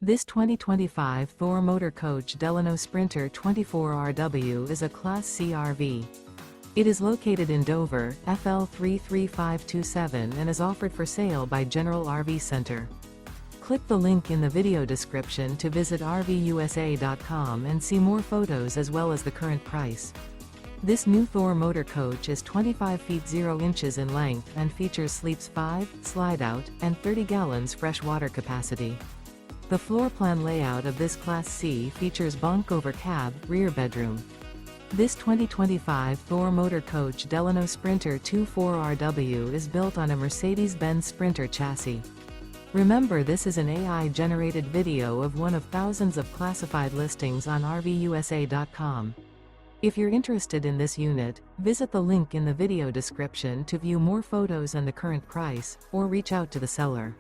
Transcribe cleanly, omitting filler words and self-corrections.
This 2025 Thor Motor Coach Delano Sprinter 24RW is a Class C RV. It is located in Dover, FL 33527 and is offered for sale by General RV Center. Click the link in the video description to visit RVUSA.com and see more photos as well as the current price. This new Thor Motor Coach is 25 feet 0 inches in length and features sleeps 5, Slideout, and 30 gallons fresh water capacity. The floor plan layout of this Class C features bunk over cab, rear bedroom. This 2025 Thor Motor Coach Delano Sprinter 24RW is built on a Mercedes-Benz Sprinter chassis. Remember, this is an AI-generated video of one of thousands of classified listings on RVUSA.com. If you're interested in this unit, visit the link in the video description to view more photos and the current price, or reach out to the seller.